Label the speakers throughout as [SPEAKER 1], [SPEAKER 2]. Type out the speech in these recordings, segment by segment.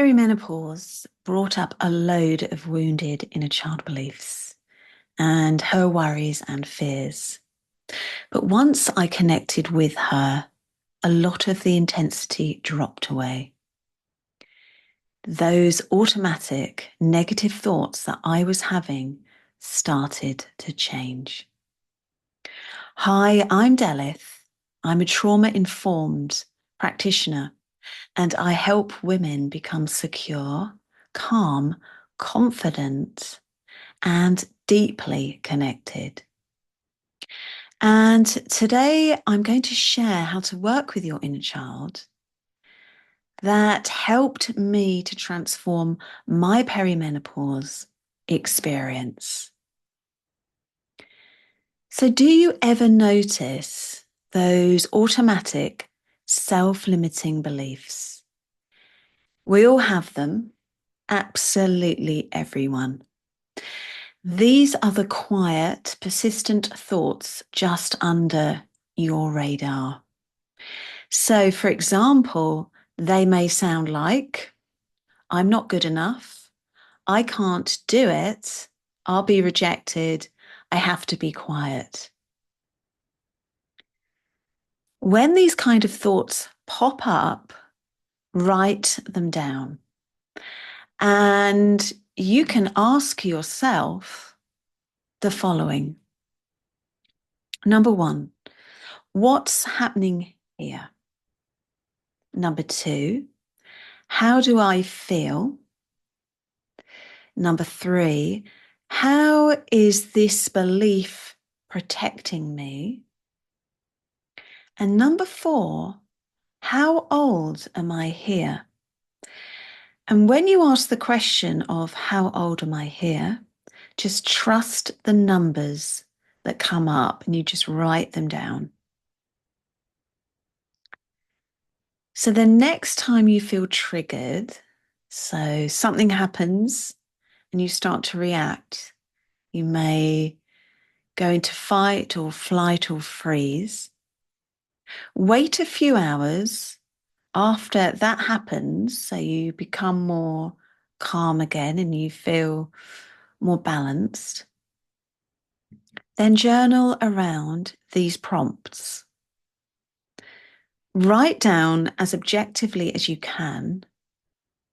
[SPEAKER 1] Perimenopause brought up a load of wounded inner child beliefs and her worries and fears. But once I connected with her, a lot of the intensity dropped away. Those automatic negative thoughts that I was having started to change. Hi, I'm Delith. I'm a trauma-informed practitioner, and I help women become secure, calm, confident, and deeply connected. And today I'm going to share how to work with your inner child that helped me to transform my perimenopause experience. So, do you ever notice those automatic self-limiting beliefs? We all have them, absolutely everyone. These are the quiet, persistent thoughts just under your radar. So, for example, they may sound like, I'm not good enough, I can't do it, I'll be rejected, I have to be quiet. When these kind of thoughts pop up, write them down. And you can ask yourself the following. Number one, what's happening here? Number two, how do I feel? Number three, how is this belief protecting me? And number four, how old am I here? And when you ask the question of how old am I here, just trust the numbers that come up and you just write them down. So the next time you feel triggered, so something happens and you start to react, you may go into fight or flight or freeze. Wait a few hours after that happens, so you become more calm again and you feel more balanced. Then journal around these prompts. Write down as objectively as you can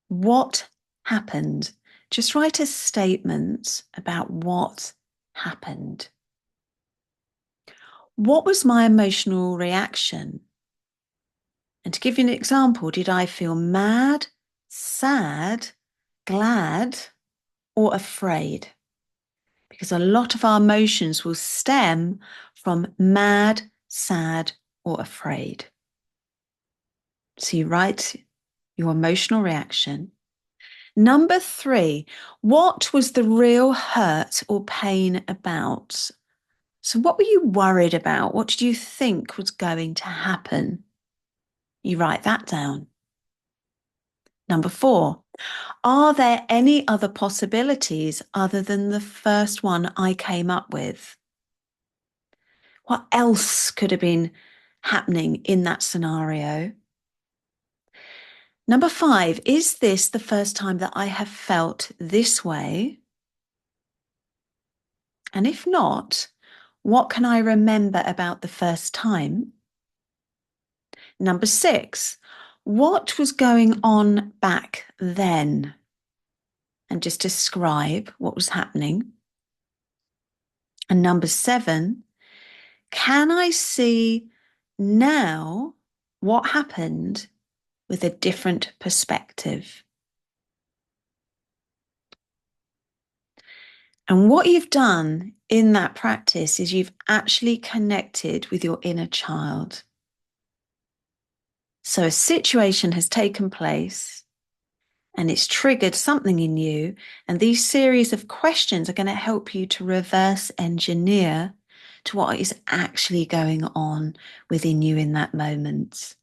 [SPEAKER 1] what happened. Just write a statement about what happened. What was my emotional reaction? And to give you an example, did I feel mad, sad, glad, or afraid? Because a lot of our emotions will stem from mad, sad, or afraid. So you write your emotional reaction. Number three, what was the real hurt or pain about? So what were you worried about? What did you think was going to happen? You write that down. Number four, are there any other possibilities other than the first one I came up with? What else could have been happening in that scenario? Number five, is this the first time that I have felt this way? And if not, what can I remember about the first time? Number six, what was going on back then? And just describe what was happening. And number seven, can I see now what happened with a different perspective? And what you've done in that practice is you've actually connected with your inner child. So a situation has taken place and it's triggered something in you. And these series of questions are going to help you to reverse engineer to what is actually going on within you in that moment.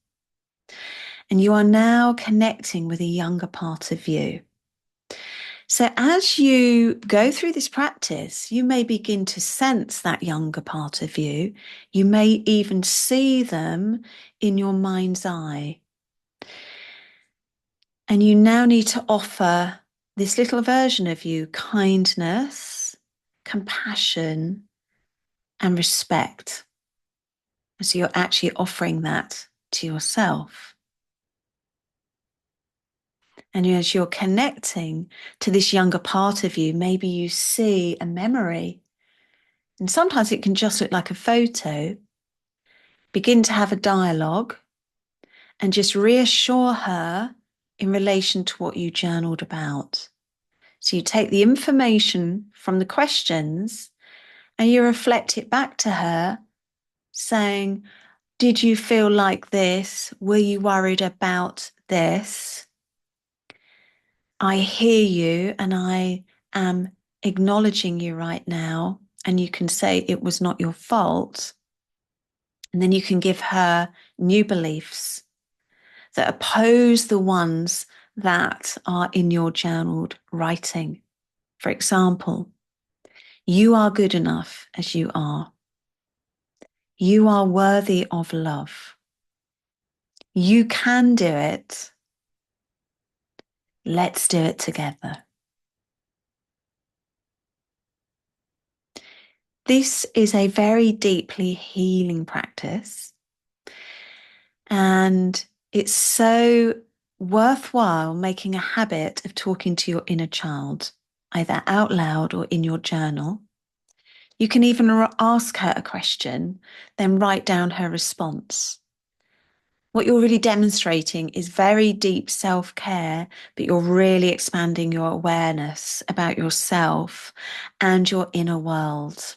[SPEAKER 1] And you are now connecting with a younger part of you. So as you go through this practice, you may begin to sense that younger part of you. You may even see them in your mind's eye. And you now need to offer this little version of you kindness, compassion, and respect. So you're actually offering that to yourself. And as you're connecting to this younger part of you, maybe you see a memory. And sometimes it can just look like a photo. Begin to have a dialogue and just reassure her in relation to what you journaled about. So you take the information from the questions and you reflect it back to her, saying, did you feel like this? Were you worried about this? I hear you and I am acknowledging you right now. And you can say it was not your fault. And then you can give her new beliefs that oppose the ones that are in your journaled writing. For example, you are good enough as you are. You are worthy of love. You can do it. Let's do it together. This is a very deeply healing practice. And it's so worthwhile making a habit of talking to your inner child, either out loud or in your journal. You can even ask her a question, then write down her response. What you're really demonstrating is very deep self-care, but you're really expanding your awareness about yourself and your inner world.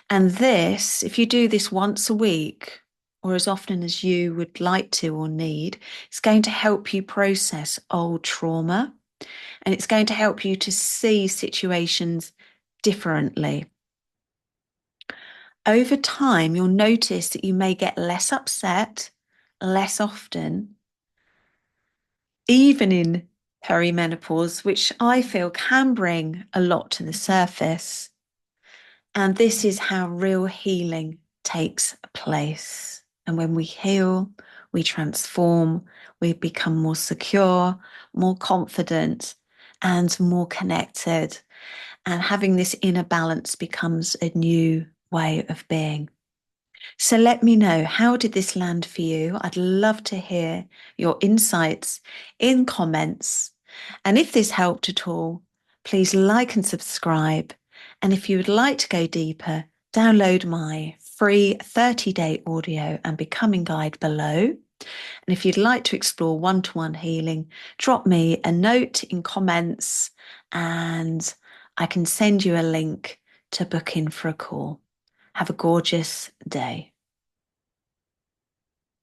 [SPEAKER 1] And this, if you do this once a week, or as often as you would like to or need, it's going to help you process old trauma, and it's going to help you to see situations differently. Over time, you'll notice that you may get less upset, less often, even in perimenopause, which I feel can bring a lot to the surface. And this is how real healing takes place. And when we heal, we transform, we become more secure, more confident, and more connected. And having this inner balance becomes a new way of being. So let me know, how did this land for you? I'd love to hear your insights in comments. And if this helped at all, please like and subscribe. And if you would like to go deeper, download my free 30-day audio and becoming guide below. And if you'd like to explore one-to-one healing, drop me a note in comments and I can send you a link to book in for a call. Have a gorgeous day.